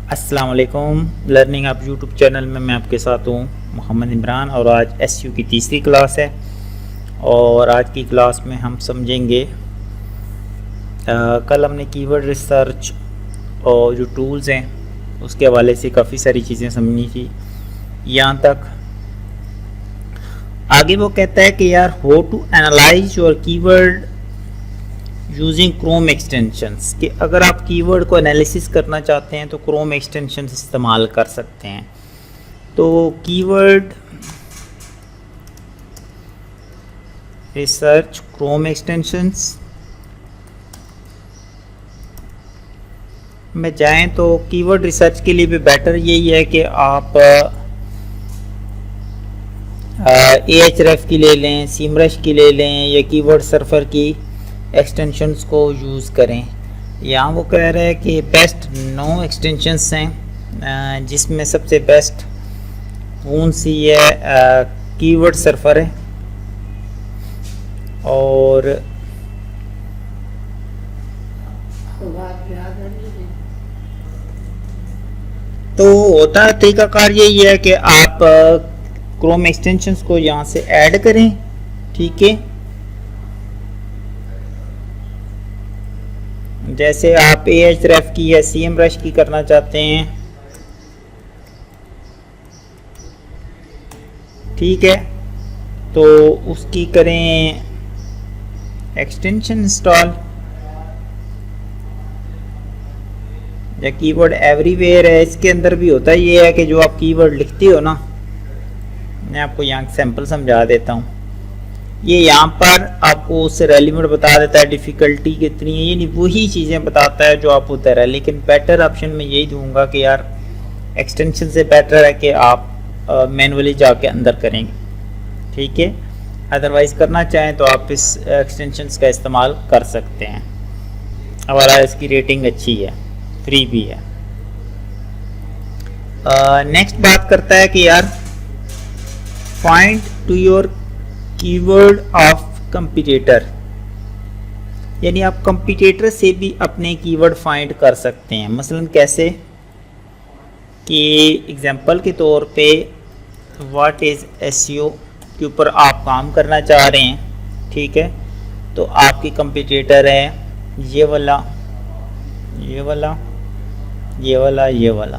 अस्सलाम वालेकुम। लर्निंग आप यूट्यूब चैनल में मैं आपके साथ हूँ मोहम्मद इमरान और आज एसयू की तीसरी क्लास है। और आज की क्लास में हम समझेंगे कल हमने कीवर्ड रिसर्च और जो टूल्स हैं उसके हवाले से काफ़ी सारी चीज़ें समझनी थी। यहाँ तक आगे वो कहता है कि यार how to analyse your keyword using Chrome extensions, कि अगर आप कीवर्ड को एनालिसिस करना चाहते हैं तो क्रोम एक्सटेंशंस इस्तेमाल कर सकते हैं। तो कीवर्ड रिसर्च क्रोम एक्सटेंशंस में जाएं तो कीवर्ड रिसर्च के लिए भी बेटर यही है कि आप Ahref की ले लें, सीमरश की ले लें या कीवर्ड सर्फर की एक्सटेंशंस को यूज़ करें। यहाँ वो कह रहे हैं कि बेस्ट 9 एक्सटेंशंस हैं, जिसमें सबसे बेस्ट कौन सी है, कीवर्ड सर्फर है। और तो होता है तरीकाकार यही है कि आप क्रोम एक्सटेंशंस को यहाँ से ऐड करें, ठीक है। जैसे आप Ahref की या CMrush की करना चाहते हैं, ठीक है, तो उसकी करें एक्सटेंशन इंस्टॉल। या कीवर्ड एवरीवेयर है, इसके अंदर भी होता ये है कि जो आप कीवर्ड लिखते हो ना, मैं आपको यहाँ सैंपल समझा देता हूँ। ये यहाँ पर आपको उससे रेलिवेंट बता देता है, डिफ़िकल्टी कितनी है, यानी वही चीज़ें बताता है जो आप उतर है। लेकिन बेटर ऑप्शन में यही दूंगा कि यार एक्सटेंशन से बेटर है कि आप मैनुअली जाके अंदर करेंगे, ठीक है। अदरवाइज़ करना चाहें तो आप इस एक्सटेंशंस का इस्तेमाल कर सकते हैं। हमारा इसकी रेटिंग अच्छी है, फ्री भी है। नेक्स्ट बात करता है कि यार find to your keyword of competitor, यानी आप कंपटीटर से भी अपने कीवर्ड फाइंड कर सकते हैं। मसलन कैसे कि एग्जांपल के तौर पे व्हाट इज़ एसईओ के ऊपर आप काम करना चाह रहे हैं, ठीक है। तो आपकी कंपटीटर है ये वाला, ये वाला, ये वाला, ये वाला।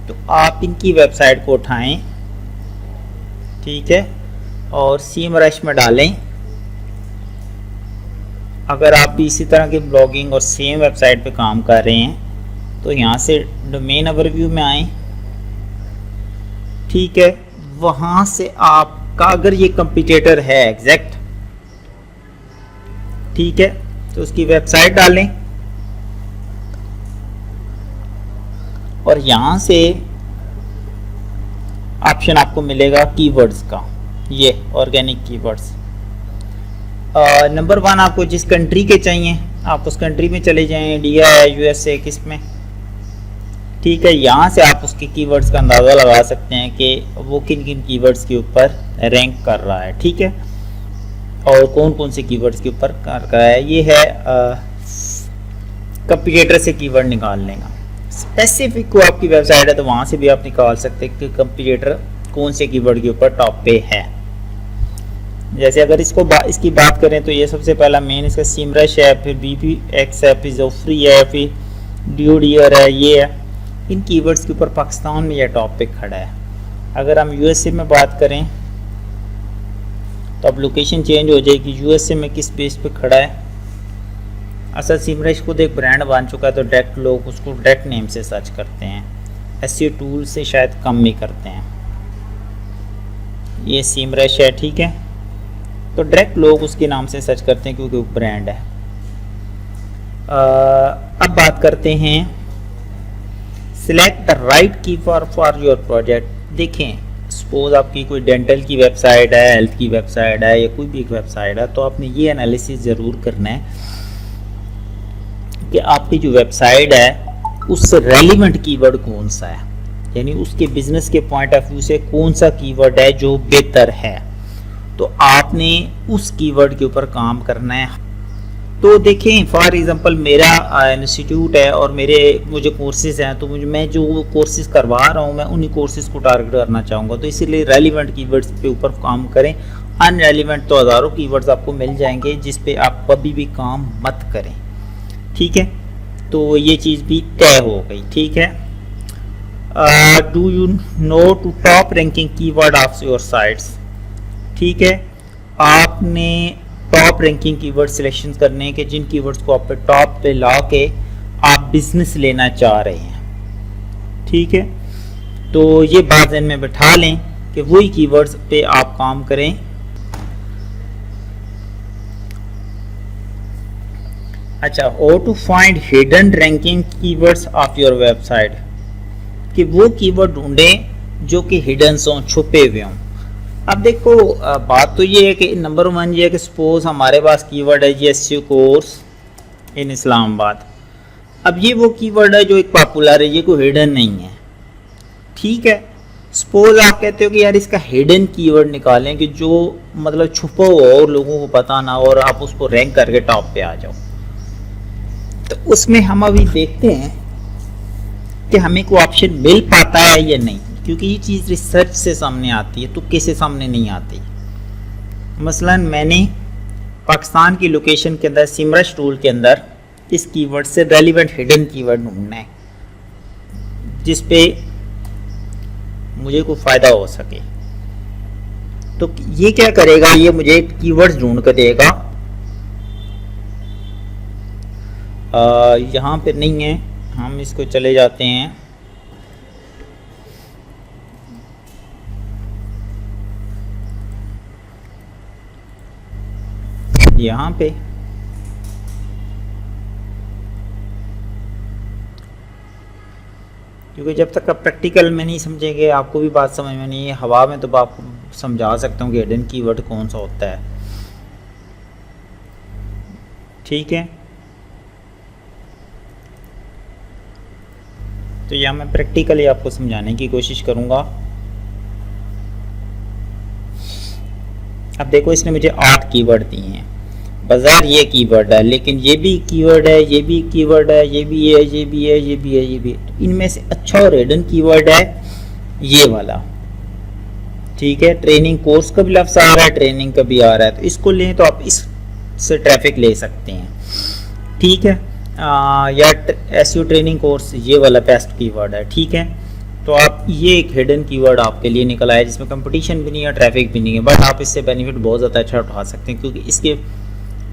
तो आप इनकी वेबसाइट को उठाएं, ठीक है, और सीमरश में डालें। अगर आप भी इसी तरह की ब्लॉगिंग और सेम वेबसाइट पे काम कर रहे हैं तो यहाँ से डोमेन ओवरव्यू में आएँ, ठीक है। वहाँ से आपका अगर ये कंपटीटर है एग्जैक्ट, ठीक है, तो उसकी वेबसाइट डालें और यहाँ से ऑप्शन आपको मिलेगा कीवर्ड्स का, ये ऑर्गेनिक कीवर्ड्स। नंबर 1 आपको जिस कंट्री के चाहिए आप उस कंट्री में चले जाएं, इंडिया है, USA, किस में, ठीक है। यहाँ से आप उसके कीवर्ड्स का अंदाज़ा लगा सकते हैं कि वो किन किन कीवर्ड्स के ऊपर रैंक कर रहा है, ठीक है, और कौन कौन से कीवर्ड्स के ऊपर कर रहा है। ये है कंपटीटर से कीवर्ड निकालने का। स्पेसिफिक को आपकी वेबसाइट है तो वहाँ से भी आप निकाल सकते हैं कि कंपटीटर कौन से कीवर्ड के ऊपर टॉप पे है। जैसे अगर इसकी बात करें तो ये सबसे पहला मेन इसका सीमरश है, फिर BPX है, फिर जोफ्री है, फिर ड्यूडियर है, ये है। इन कीवर्ड्स के ऊपर पाकिस्तान में यह टॉप पे खड़ा है। अगर हम USA में बात करें तो अब लोकेशन चेंज हो जाएगी, USA में किस बेस पे खड़ा है। असल सीमरश खुद एक ब्रांड बन चुका है तो डायरेक्ट लोग उसको डायरेक्ट नेम से सर्च करते हैं, SEO टूल से शायद कम भी करते हैं। ये सीमरश है, ठीक है, तो डायरेक्ट लोग उसके नाम से सर्च करते हैं क्योंकि वो ब्रांड है। अब बात करते हैं select the right keyword for your project. देखें सपोज आपकी कोई डेंटल की वेबसाइट है, हेल्थ की वेबसाइट है या कोई भी एक वेबसाइट है, तो आपने ये एनालिसिस ज़रूर करना है कि आपकी जो वेबसाइट है उससे रेलिवेंट कीवर्ड कौन सा है, यानी उसके बिजनेस के पॉइंट ऑफ व्यू से कौन सा कीवर्ड है जो बेहतर है। तो आपने उस कीवर्ड के ऊपर काम करना है। तो देखें फॉर एग्जांपल मेरा इंस्टीट्यूट है और मुझे कोर्सेज हैं, तो मैं जो कोर्सेज करवा रहा हूँ मैं उन्हीं कोर्सेज को टारगेट करना चाहूँगा। तो इसीलिए रेलिवेंट कीवर्ड्स पे ऊपर काम करें। अनरेलिवेंट तो हज़ारों कीवर्ड्स आपको मिल जाएंगे जिस पे आप कभी भी काम मत करें, ठीक है। तो ये चीज़ भी तय हो गई, ठीक है। Do you know to top ranking keyword of your sites, ठीक है। आपने टॉप रैंकिंग कीवर्ड सिलेक्शन करने के जिन कीवर्ड्स को आप टॉप पे ला के आप बिजनेस लेना चाह रहे हैं, ठीक है। तो ये बात ध्यान में बैठा लें कि वही कीवर्ड्स पे आप काम करें। अच्छा, और to find hidden ranking keywords of your website, कि वो कीवर्ड ढूंढें जो कि हिडन हों, छुपे हुए हों। अब देखो बात तो ये है कि नंबर 1 ये है कि सपोज हमारे पास कीवर्ड है जी एसईओ कोर्स इन इस्लामाबाद। अब ये वो कीवर्ड है जो एक पॉपुलर है, ये कोई हिडन नहीं है, ठीक है। सपोज आप कहते हो कि यार इसका हिडन कीवर्ड निकालें कि जो मतलब छुपा हुआ और लोगों को पता ना हो और आप उसको रैंक करके टॉप पे आ जाओ। तो उसमें हम अभी देखते हैं कि हमें कोई ऑप्शन मिल पाता है या नहीं, क्योंकि ये चीज़ रिसर्च से सामने आती है, तुक्के से सामने नहीं आती। मसलन मैंने पाकिस्तान की लोकेशन के अंदर सिमरश टूल के अंदर इस कीवर्ड से रेलिवेंट हिडन कीवर्ड ढूंढना है जिस पे मुझे कोई फ़ायदा हो सके। तो ये क्या करेगा, ये मुझे कीवर्ड्स ढूंढ कर देगा। यहाँ पे नहीं है, हम इसको चले जाते हैं यहाँ पे। क्योंकि जब तक आप प्रैक्टिकल में नहीं समझेंगे आपको भी बात समझ में नहीं है। हवा में तो आपको समझा सकता हूँ कि हिडन कीवर्ड कौन सा होता है, ठीक है। तो यहाँ मैं प्रैक्टिकली आपको समझाने की कोशिश करूँगा। अब देखो इसने मुझे 8 कीवर्ड दिए हैं। बाजार ये कीवर्ड है, लेकिन ये भी कीवर्ड है, ये भी कीवर्ड है, ये भी है, ये भी है, ये भी है, ये भी है। इनमें से अच्छा और हिडन कीवर्ड है ये वाला, ठीक है। ट्रेनिंग कोर्स का भी लफ्ज़ आ रहा है, ट्रेनिंग का भी आ रहा है, तो इसको लें तो आप इससे ट्रैफिक ले सकते हैं, ठीक है। या एसईओ ट्रेनिंग कोर्स ये वाला बेस्ट कीवर्ड है, ठीक है। तो आप ये एक हिडन कीवर्ड आपके लिए निकल आया जिसमें कंपटीशन भी नहीं है, ट्रैफिक भी नहीं है, बट आप इससे बेनिफिट बहुत ज़्यादा अच्छा उठा सकते हैं क्योंकि इसके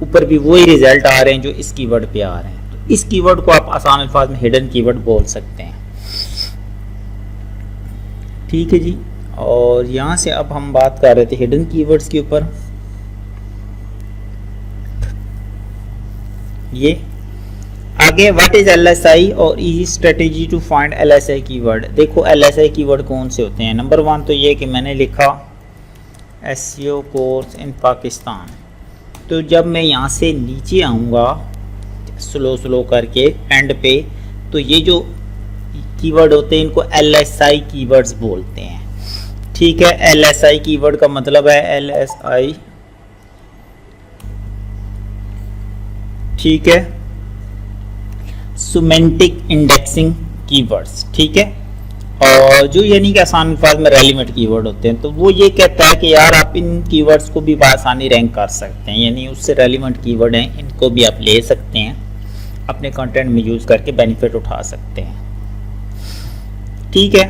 ऊपर भी वही रिजल्ट आ रहे हैं जो इस कीवर्ड पे आ रहे हैं। तो इस कीवर्ड को आप आसान अल्फाज में हिडन कीवर्ड बोल सकते हैं, ठीक है जी। और यहाँ से अब हम बात कर रहे थे हिडन कीवर्ड्स के ऊपर। ये आगे व्हाट इज एलएसआई और easy strategy to find LSI keyword. देखो एलएसआई कीवर्ड कौन से होते हैं। नंबर 1 तो ये कि मैंने लिखा एसईओ कोर्स इन पाकिस्तान। तो जब मैं यहाँ से नीचे आऊँगा स्लो करके एंड पे, तो ये जो कीवर्ड होते हैं इनको एलएसआई कीवर्ड्स बोलते हैं, ठीक है। एलएसआई कीवर्ड का मतलब है एलएसआई, ठीक है, सिमेंटिक इंडेक्सिंग कीवर्ड्स, ठीक है। और जो यानी कि आसान अल्फाज में रेलिवेंट कीवर्ड होते हैं, तो वो ये कहता है कि यार आप इन कीवर्ड्स को भी आसानी रैंक कर सकते हैं, यानी उससे रेलिवेंट कीवर्ड हैं इनको भी आप ले सकते हैं, अपने कंटेंट में यूज़ करके बेनिफिट उठा सकते हैं, ठीक है।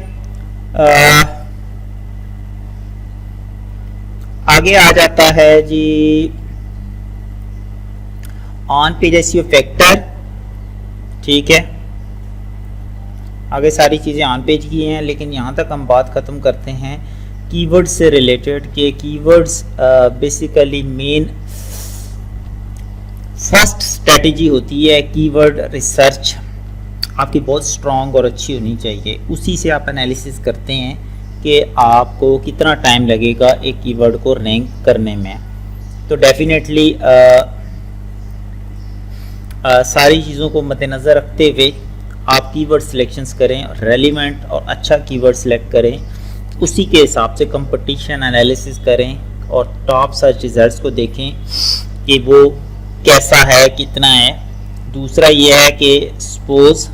आगे आ जाता है जी ऑन पेज एसईओ फैक्टर, ठीक है। आगे सारी चीज़ें ऑन पेज की हैं, लेकिन यहाँ तक हम बात ख़त्म करते हैं कीवर्ड से रिलेटेड के keywords basically main first strategy होती है कीवर्ड रिसर्च। आपकी बहुत स्ट्रॉन्ग और अच्छी होनी चाहिए, उसी से आप एनालिसिस करते हैं कि आपको कितना टाइम लगेगा एक कीवर्ड को रैंक करने में। तो डेफिनेटली सारी चीज़ों को मद्देनज़र रखते हुए आप कीवर्ड सिलेक्शंस करें, रेलिवेंट और अच्छा कीवर्ड सिलेक्ट करें, उसी के हिसाब से कंपटीशन एनालिसिस करें और टॉप सर्च रिजल्ट्स को देखें कि वो कैसा है, कितना है। दूसरा ये है कि सपोज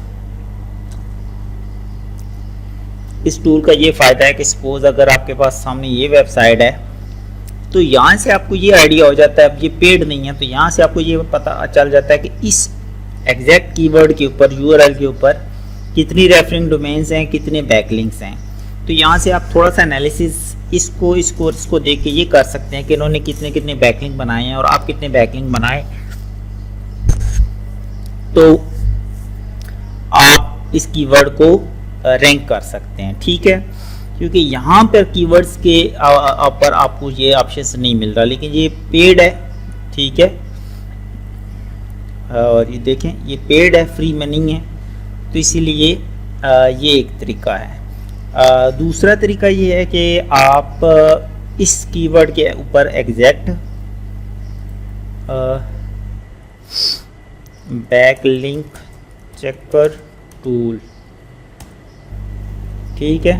इस टूल का ये फ़ायदा है कि सपोज अगर आपके पास सामने ये वेबसाइट है तो यहाँ से आपको ये आइडिया हो जाता है, अब ये पेड नहीं है तो यहाँ से आपको ये पता चल जाता है कि इस एग्जैक्ट कीवर्ड के ऊपर, यूआरएल के ऊपर कितनी रेफरिंग डोमेन्स हैं, कितने बैकलिंक्स हैं। तो यहाँ से आप थोड़ा सा एनालिसिस इसको देख के ये कर सकते हैं कि इन्होंने कितने कितने बैकलिंक बनाए हैं और आप कितने बैकलिंक बनाए, तो आप इस कीवर्ड को रैंक कर सकते हैं। ठीक है, क्योंकि यहाँ पर कीवर्ड्स के ऊपर आपको ये ऑप्शन नहीं मिल रहा, लेकिन ये पेड है। ठीक है, और ये देखें ये पेड है, फ्री में नहीं है, तो इसीलिए ये एक तरीका है। दूसरा तरीका ये है कि आप इस कीवर्ड के ऊपर एग्जैक्ट बैकलिंक चेकर टूल, ठीक है,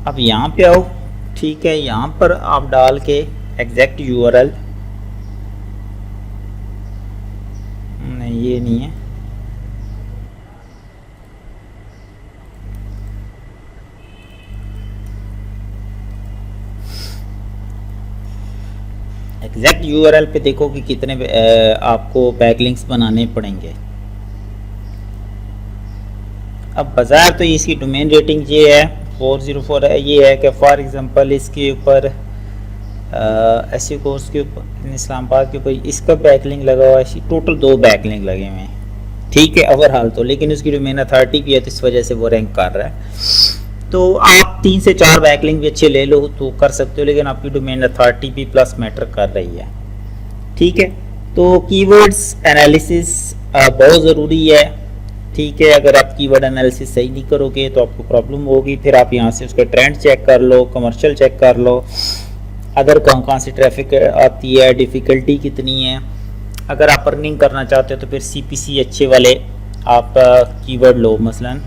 अब यहाँ पे आओ। ठीक है, यहाँ पर आप डाल के एग्जैक्ट यूआरएल, नहीं ये नहीं है, एग्जैक्ट यूआरएल पे देखो कि कितने आपको बैकलिंक्स बनाने पड़ेंगे। अब बाजार तो इसकी डोमेन रेटिंग ये है 404 है। ये है कि फॉर एग्जांपल इसके ऊपर एसईओ कोर्स के ऊपर इस्लामाबाद के ऊपर इसका बैकलिंक लगा हुआ है, टोटल 2 बैकलिंक लगे हुए हैं। ठीक है, ओवरऑल तो, लेकिन उसकी डोमेन अथॉरिटी भी है तो इस वजह से वो रैंक कर रहा है। तो आप 3 से 4 बैकलिंक भी अच्छे ले लो तो कर सकते हो, लेकिन आपकी डोमेन अथॉरिटी भी प्लस मैटर कर रही है। ठीक है, तो कीवर्ड्स एनालिसिस बहुत ज़रूरी है। ठीक है, अगर आप कीवर्ड एनालिसिस सही नहीं करोगे तो आपको प्रॉब्लम होगी। फिर आप यहाँ से उसका ट्रेंड चेक कर लो, कमर्शियल चेक कर लो, अदर कहाँ से ट्रैफिक आती है, डिफ़िकल्टी कितनी है। अगर आप अर्निंग करना चाहते हो तो फिर CPC अच्छे वाले आप कीवर्ड लो। मसलन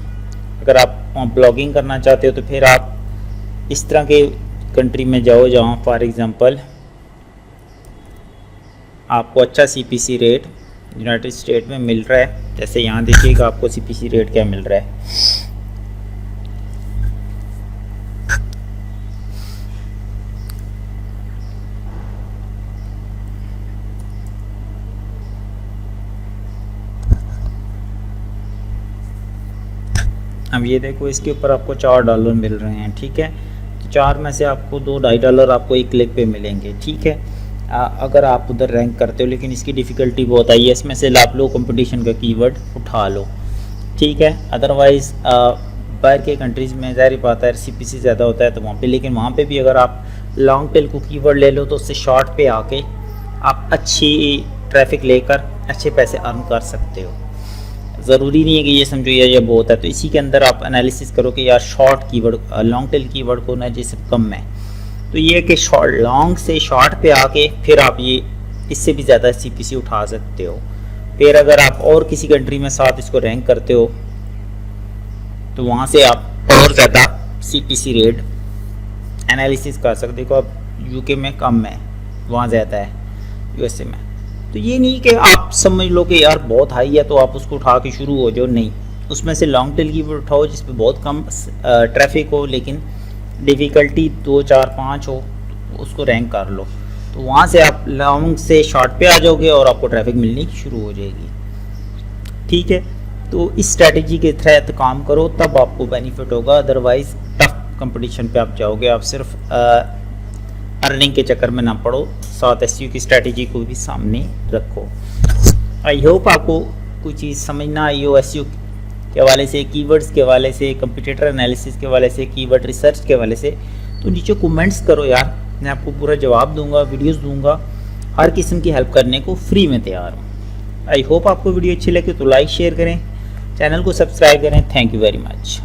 अगर आप ब्लॉगिंग करना चाहते हो तो फिर आप इस तरह के कंट्री में जाओ जहाँ फॉर एग्ज़ाम्पल आपको अच्छा CPC रेट यूनाइटेड स्टेट में मिल रहा है। जैसे यहाँ देखिएगा आपको CPC रेट क्या मिल रहा है। अब ये देखो इसके ऊपर आपको $4 मिल रहे हैं। ठीक है, तो 4 में से आपको $2-2.5 आपको एक क्लिक पे मिलेंगे। ठीक है, अगर आप उधर रैंक करते हो, लेकिन इसकी डिफ़िकल्टी बहुत आई है, इसमें से आप लो कंपटीशन का कीवर्ड उठा लो। ठीक है, अदरवाइज़ बाहर के कंट्रीज़ में ज़ाहिर बात है CPC ज़्यादा होता है तो वहाँ पे, लेकिन वहाँ पे भी अगर आप लॉन्ग टेल को कीवर्ड ले लो तो उससे शॉर्ट पे आके आप अच्छी ट्रैफिक लेकर अच्छे पैसे अर्न कर सकते हो। ज़रूरी नहीं है कि ये समझो ये बहुत है, तो इसी के अंदर आप एनालिसिस करो कि यार short keyword, long tail keyword को ना जैसे कम है, तो ये कि शॉर्ट लॉन्ग से शॉर्ट पे आके फिर आप ये इससे भी ज़्यादा CPC उठा सकते हो। फिर अगर आप और किसी कंट्री में साथ इसको रैंक करते हो तो वहाँ से आप और ज़्यादा CPC रेट एनालिसिस कर सकते हो। अब UK में कम है, वहाँ ज़्यादा है USA में। तो ये नहीं कि आप समझ लो कि यार बहुत हाई है तो आप उसको उठा के शुरू हो जाओ, नहीं, उसमें से लॉन्ग टेल कीवर्ड उठाओ जिस पे बहुत कम ट्रैफिक हो लेकिन डिफ़िकल्टी 2, 4, 5 हो, उसको रैंक कर लो। तो वहाँ से आप लॉन्ग से शॉर्ट पे आ जाओगे और आपको ट्रैफिक मिलनी शुरू हो जाएगी। ठीक है, तो इस स्ट्रैटेजी के तहत काम करो तब आपको बेनिफिट होगा, अदरवाइज़ टफ कंपटीशन पे आप जाओगे। आप सिर्फ अर्निंग के चक्कर में ना पड़ो, साथ SEO की स्ट्रैटेजी को भी सामने रखो। आई होप आपको कोई चीज़ समझना आई हो SEO के हवाले से, कीवर्ड्स के हवाले से, कंपटीटर एनालिसिस के हवाले से, कीवर्ड रिसर्च के हवाले से। तो नीचे कमेंट्स करो यार, मैं आपको पूरा जवाब दूंगा, वीडियोस दूंगा, हर किस्म की हेल्प करने को फ्री में तैयार हूँ। आई होप आपको वीडियो अच्छी लगे तो लाइक शेयर करें, चैनल को सब्सक्राइब करें। Thank you very much.